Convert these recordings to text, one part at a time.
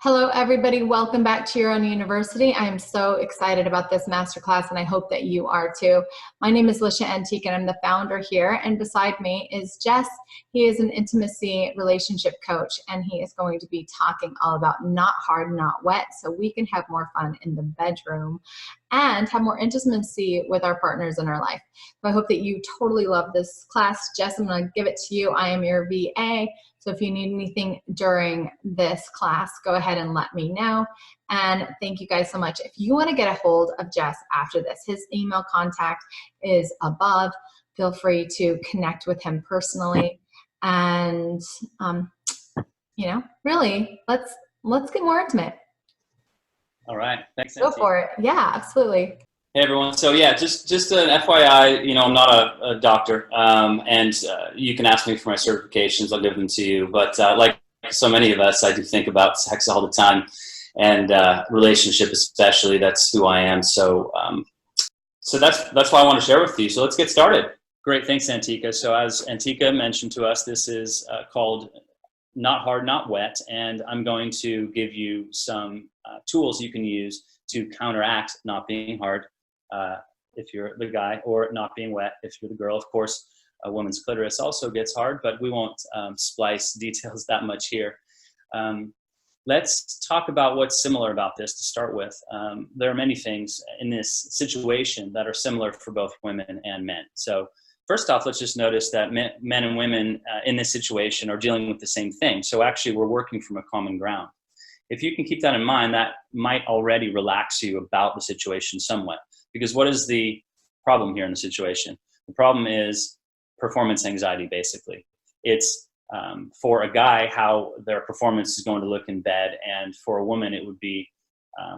Hello, everybody. Welcome back to Your Own University. I am so excited about this masterclass, and I hope that you are too. My name is Lisha Antique, and I'm the founder here. And beside me is Jess. He is an intimacy relationship coach, and he is going to be talking all about not hard, not wet, so we can have more fun in the bedroom and have more intimacy with our partners in our life. So I hope that you totally love this class. Jess, I'm going to give it to you. I am your VA. So if you need anything during this class, go ahead and let me know. And thank you guys so much. If you want to get a hold of Jess after this, his email contact is above. Feel free to connect with him personally. And, really, let's get more intimate. All right. Thanks, Go for it. Yeah, absolutely. Hey, everyone. So, yeah, just an FYI, I'm not a doctor, and you can ask me for my certifications. I'll give them to you. But like so many of us, I do think about sex all the time, and relationship especially. That's who I am. So that's why I want to share with you. So let's get started. Great. Thanks, Antika. So as Antika mentioned to us, this is called Not Hard, Not Wet, and I'm going to give you some tools you can use to counteract not being hard if you're the guy, or not being wet if you're the girl. Of course, a woman's clitoris also gets hard, but we won't splice details that much here. Let's talk about what's similar about this to start with. There are many things in this situation that are similar for both women and men. So first off, let's just notice that men and women in this situation are dealing with the same thing. So actually, we're working from a common ground. If you can keep that in mind, that might already relax you about the situation somewhat. Because what is the problem here in the situation? The problem is performance anxiety, basically. It's for a guy, how their performance is going to look in bed, and for a woman, it would be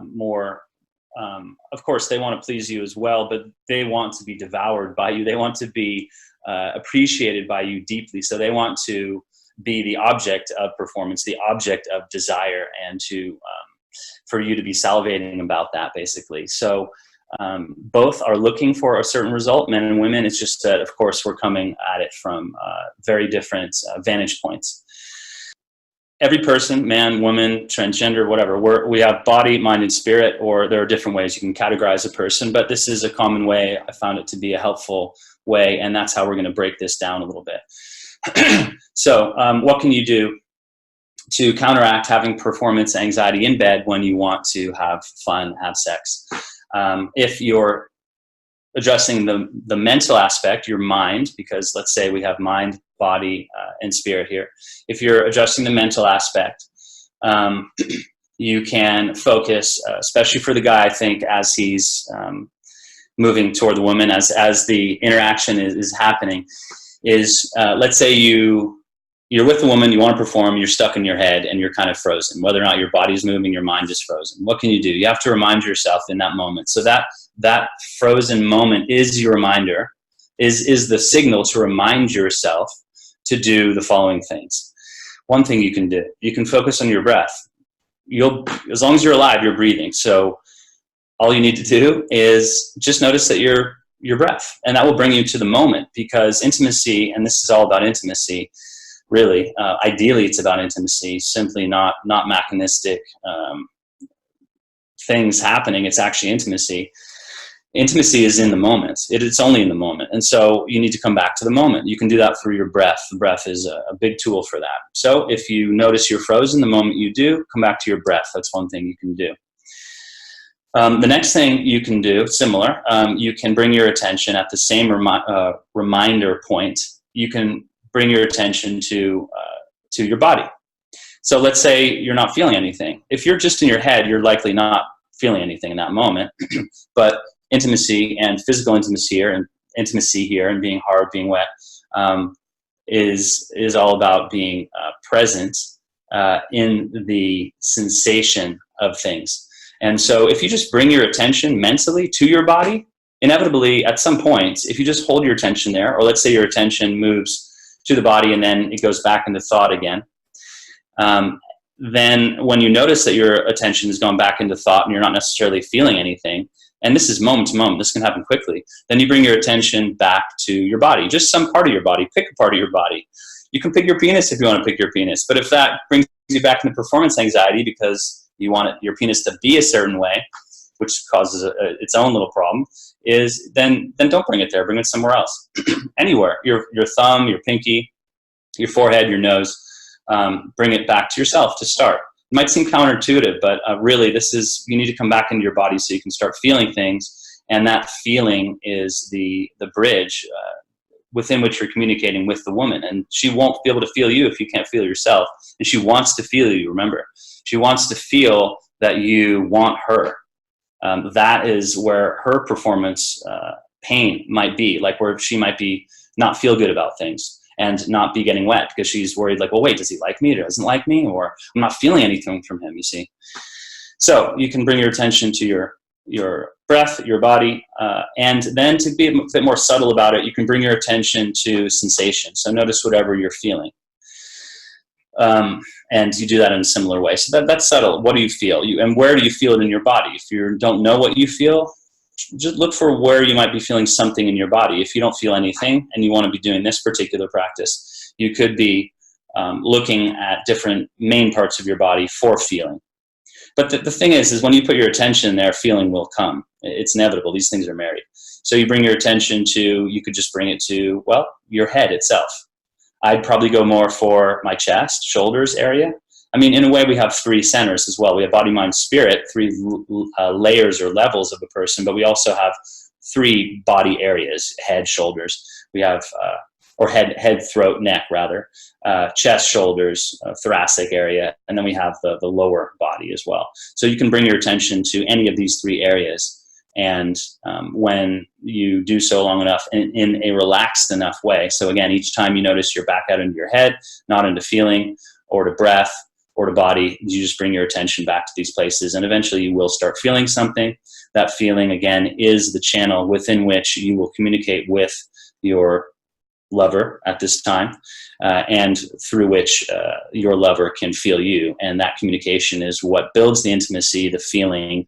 more, of course, they want to please you as well, but they want to be devoured by you. They want to be appreciated by you deeply. So they want to be the object of performance, the object of desire, and for you to be salivating about that, basically. So both are looking for a certain result, men and women. It's just that, of course, we're coming at it from very different vantage points. Every person, man, woman, transgender, whatever, we have body, mind, and spirit, or there are different ways you can categorize a person, but this is a common way. I found it to be a helpful way, and that's how we're going to break this down a little bit. So what can you do to counteract having performance anxiety in bed when you want to have fun, have sex? If you're addressing the mental aspect, your mind, because let's say we have mind, body, and spirit here. If you're addressing the mental aspect, you can focus, especially for the guy, I think, as he's moving toward the woman, as the interaction is happening, is let's say you're with the woman, you want to perform, you're stuck in your head, and you're kind of frozen. Whether or not your body's moving, your mind is frozen. What can you do? You have to remind yourself in that moment. So that frozen moment is your reminder, is the signal to remind yourself to do the following things. One thing you can do, you can focus on your breath. As long as you're alive, you're breathing. So all you need to do is just notice that your breath, and that will bring you to the moment, because intimacy, and this is all about intimacy, really, ideally it's about intimacy, simply not mechanistic things happening. It's actually intimacy. Intimacy is in the moment. It's only in the moment. And so you need to come back to the moment. You can do that through your breath. The breath is a big tool for that. So if you notice you're frozen the moment you do, come back to your breath. That's one thing you can do. The next thing you can do, similar, you can bring your attention at the same reminder point. You can bring your attention to your body. So let's say you're not feeling anything. If you're just in your head, you're likely not feeling anything in that moment. But intimacy and physical intimacy here, and being hard, being wet, is all about being present in the sensation of things. And so if you just bring your attention mentally to your body, inevitably at some point, if you just hold your attention there, or let's say your attention moves to the body and then it goes back into thought again, then when you notice that your attention has gone back into thought and you're not necessarily feeling anything, and this is moment to moment, this can happen quickly, then you bring your attention back to your body, just some part of your body. Pick a part of your body. You can pick your penis if you want to pick your penis, but if that brings you back into performance anxiety because you want your penis to be a certain way, which causes its own little problem, is then don't bring it there. Bring it somewhere else, anywhere. Your thumb, your pinky, your forehead, your nose. Bring it back to yourself to start. It might seem counterintuitive, but really, you need to come back into your body so you can start feeling things, and that feeling is the bridge within which you're communicating with the woman, and she won't be able to feel you if you can't feel yourself, and she wants to feel you. Remember, she wants to feel that you want her. That is where her performance pain might be, like where she might be not feel good about things and not be getting wet because she's worried, like, well, wait, does he like me or doesn't like me, or I'm not feeling anything from him, you see. So you can bring your attention to your breath, your body, and then to be a bit more subtle about it, you can bring your attention to sensation. So notice whatever you're feeling. And you do that in a similar way. So that's subtle. What do you feel? And where do you feel it in your body? If you don't know what you feel, just look for where you might be feeling something in your body. If you don't feel anything and you want to be doing this particular practice, you could be looking at different main parts of your body for feeling. But the thing is when you put your attention there, feeling will come. It's inevitable. These things are married. So you bring your attention to, you could just bring it to, well, your head itself. I'd probably go more for my chest, shoulders area. I mean, in a way, we have three centers as well. We have body, mind, spirit, three layers or levels of a person, but we also have three body areas: head, shoulders. We have, or head, throat, neck, rather, chest, shoulders, thoracic area, and then we have the lower body as well. So you can bring your attention to any of these three areas. And when you do so long enough in a relaxed enough way, so again, each time you notice you're back out into your head, not into feeling or to breath or to body, you just bring your attention back to these places, and eventually you will start feeling something. That feeling, again, is the channel within which you will communicate with your lover at this time, and through which your lover can feel you. And that communication is what builds the intimacy, the feeling,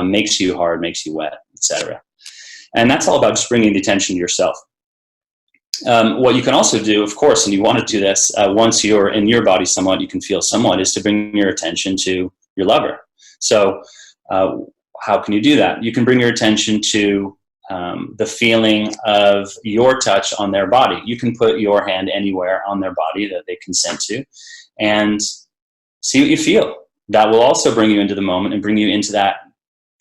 makes you hard, makes you wet, etc. And that's all about just bringing the attention to yourself. What you can also do, of course, and you want to do this once you're in your body somewhat, you can feel somewhat, is to bring your attention to your lover. So how can you do that? You can bring your attention to the feeling of your touch on their body. You can put your hand anywhere on their body that they consent to and see what you feel. That will also bring you into the moment and bring you into that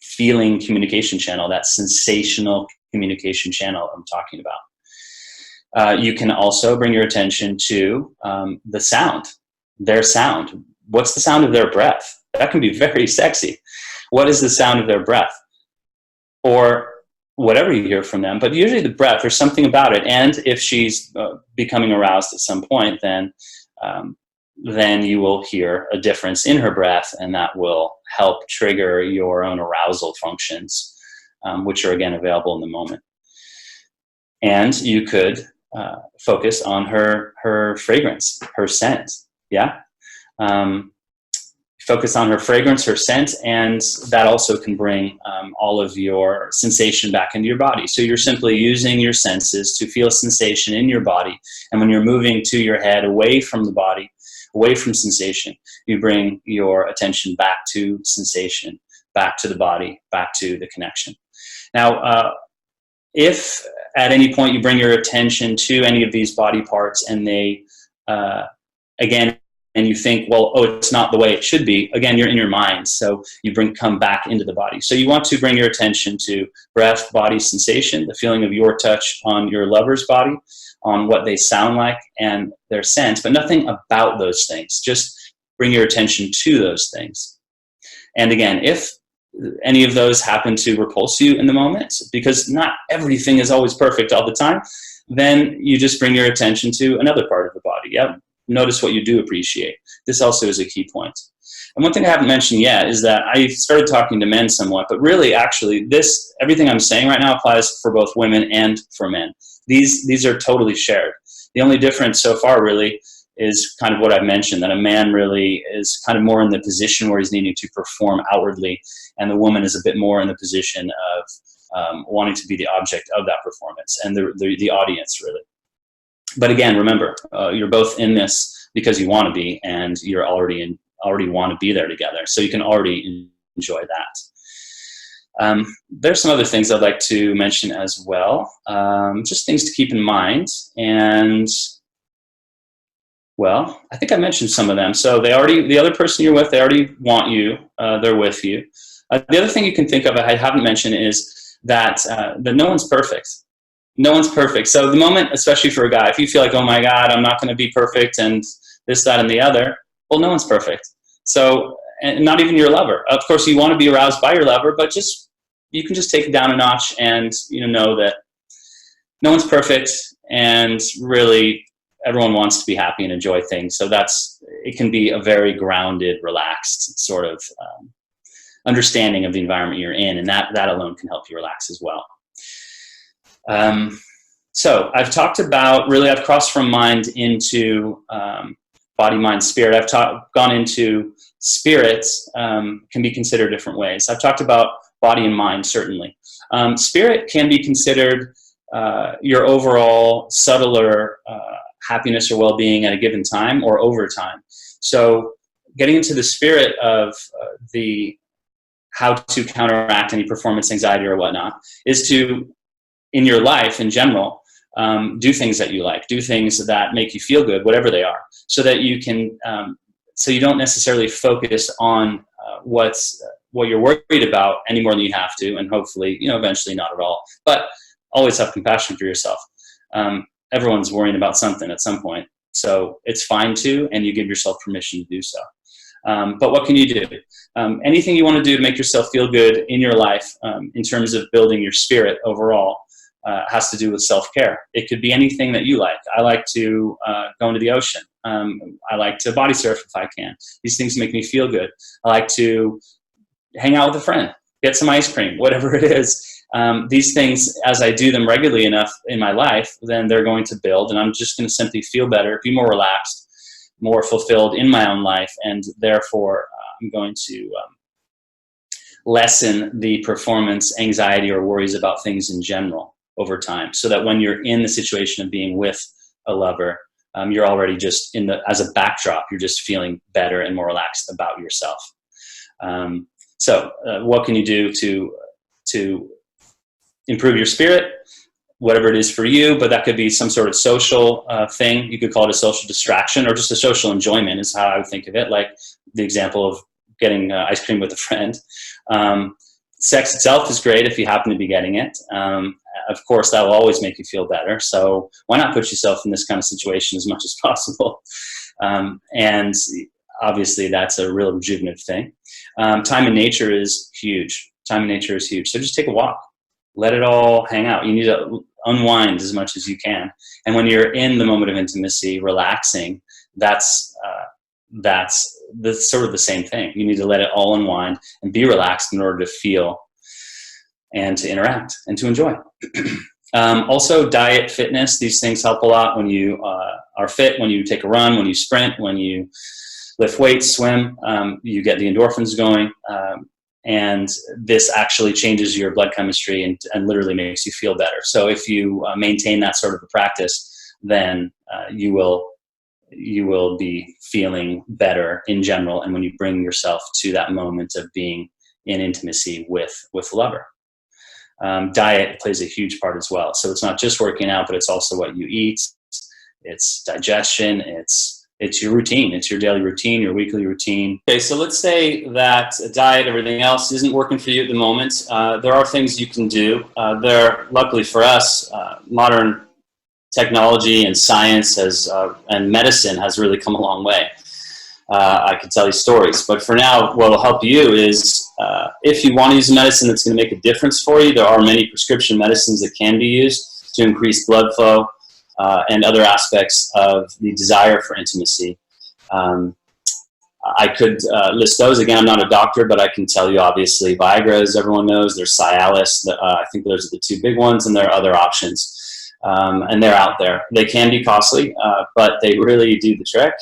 feeling communication channel, that sensational communication channel I'm talking about. You can also bring your attention to the sound, their sound. What's the sound of their breath? That can be very sexy. What is the sound of their breath? Or whatever you hear from them, but usually the breath, there's something about it. And if she's becoming aroused at some point, then you will hear a difference in her breath, and that will help trigger your own arousal functions, which are, again, available in the moment. And you could focus on her fragrance, her scent, yeah? Focus on her fragrance, her scent, and that also can bring all of your sensation back into your body. So you're simply using your senses to feel sensation in your body, and when you're moving to your head, away from the body, away from sensation, you bring your attention back to sensation, back to the body, back to the connection. Now, if at any point you bring your attention to any of these body parts and they, again, and you think, well, oh, it's not the way it should be, again, you're in your mind, so you come back into the body. So you want to bring your attention to breath, body, sensation, the feeling of your touch on your lover's body, on what they sound like and their scent, but nothing about those things. Just bring your attention to those things. And again, if any of those happen to repulse you in the moment, because not everything is always perfect all the time, then you just bring your attention to another part of the body. Yeah, notice what you do appreciate. This also is a key point. And one thing I haven't mentioned yet is that I started talking to men somewhat, but really, actually, everything I'm saying right now applies for both women and for men. These are totally shared. The only difference so far really is kind of what I've mentioned, that a man really is kind of more in the position where he's needing to perform outwardly, and the woman is a bit more in the position of wanting to be the object of that performance and the audience, really. But again, remember, you're both in this because you want to be, and you're already already want to be there together. So you can already enjoy that. There's some other things I'd like to mention as well. Just things to keep in mind. And well, I think I mentioned some of them. So the other person you're with, they already want you. They're with you. The other thing you can think of I haven't mentioned is that no one's perfect. No one's perfect. So the moment, especially for a guy, if you feel like, oh my God, I'm not going to be perfect and this, that, and the other, well, no one's perfect. So, and not even your lover. Of course, you want to be aroused by your lover, but you can just take it down a notch and know that no one's perfect, and really everyone wants to be happy and enjoy things. So it can be a very grounded, relaxed sort of understanding of the environment you're in, and that alone can help you relax as well. So I've talked about, really I've crossed from mind into body, mind, spirit. I've gone into spirit can be considered different ways. I've talked about body and mind, certainly. Spirit can be considered your overall subtler happiness or well-being at a given time or over time. So getting into the spirit of how to counteract any performance anxiety or whatnot is to, in your life in general, do things that you like, do things that make you feel good, whatever they are, so that you can, so you don't necessarily focus on what you're worried about any more than you have to, and hopefully, eventually not at all. But always have compassion for yourself. Everyone's worrying about something at some point, so it's fine to, and you give yourself permission to do so. But what can you do? Anything you want to do to make yourself feel good in your life, in terms of building your spirit overall, has to do with self-care. It could be anything that you like. I like to go into the ocean. I like to body surf if I can. These things make me feel good. I like to hang out with a friend, get some ice cream, whatever it is. These things, as I do them regularly enough in my life, then they're going to build, and I'm just going to simply feel better, be more relaxed, more fulfilled in my own life, and therefore I'm going to lessen the performance anxiety or worries about things in general over time, so that when you're in the situation of being with a lover, you're already just as a backdrop, you're just feeling better and more relaxed about yourself. So what can you do to improve your spirit? Whatever it is for you, but that could be some sort of social thing. You could call it a social distraction, or just a social enjoyment is how I would think of it, like the example of getting ice cream with a friend. Sex itself is great if you happen to be getting it. Of course, that will always make you feel better. So why not put yourself in this kind of situation as much as possible? And obviously, that's a real rejuvenative thing. Time in nature is huge. Time in nature is huge. So just take a walk. Let it all hang out. You need to unwind as much as you can. And when you're in the moment of intimacy, relaxing, that's sort of the same thing. You need to let it all unwind and be relaxed in order to feel and to interact and to enjoy. Also, diet, fitness, these things help a lot when you are fit, when you take a run, when you sprint, when you lift weights, swim, you get the endorphins going. And this actually changes your blood chemistry and literally makes you feel better. So if you maintain that sort of a practice, then you will be feeling better in general. And when you bring yourself to that moment of being in intimacy with a lover. Diet plays a huge part as well. So it's not just working out, but it's also what you eat. It's digestion. It's your routine. It's your daily routine, your weekly routine. Okay, so let's say that diet, everything else isn't working for you at the moment. There are things you can do. Luckily for us, modern technology and science and medicine has really come a long way. I could tell you stories, but for now, what will help you is if you want to use a medicine that's going to make a difference for you, there are many prescription medicines that can be used to increase blood flow and other aspects of the desire for intimacy. I could list those. Again, I'm not a doctor, but I can tell you, obviously, Viagra, as everyone knows, there's Cialis. I think those are the two big ones, and there are other options. And they're out there. They can be costly, but they really do the trick.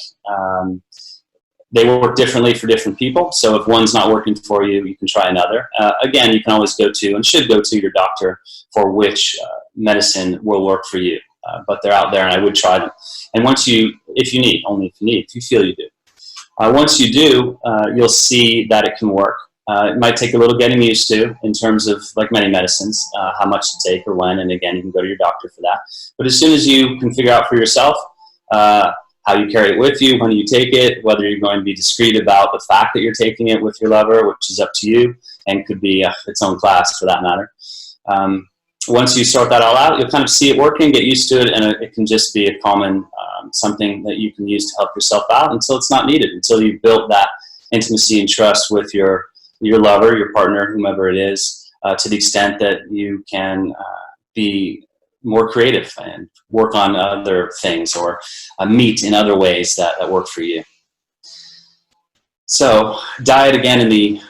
They work differently for different people. So if one's not working for you, you can try another. Again, you can always go to and should go to your doctor for which medicine will work for you. But they're out there, and I would try them. And if you feel you do. Once you do, you'll see that it can work. It might take a little getting used to in terms of, like many medicines, how much to take or when, and again, you can go to your doctor for that. But as soon as you can figure out for yourself how you carry it with you, when you take it, whether you're going to be discreet about the fact that you're taking it with your lover, which is up to you, and could be its own class for that matter. Once you sort that all out, you'll kind of see it working, get used to it, and it can just be a common something that you can use to help yourself out until it's not needed, until you've built that intimacy and trust with your lover, your partner, whomever it is, to the extent that you can be more creative and work on other things or meet in other ways that work for you. So diet, again, in the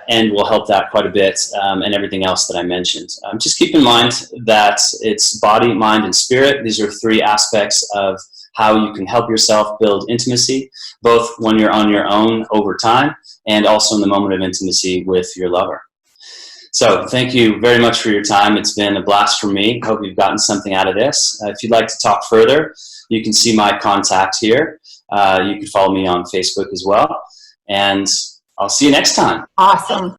end will help that quite a bit, and everything else that I mentioned. Just keep in mind that it's body, mind, and spirit. These are three aspects of how you can help yourself build intimacy, both when you're on your own over time and also in the moment of intimacy with your lover. So thank you very much for your time. It's been a blast for me. Hope you've gotten something out of this. If you'd like to talk further, you can see my contact here. You can follow me on Facebook as well. And I'll see you next time. Awesome.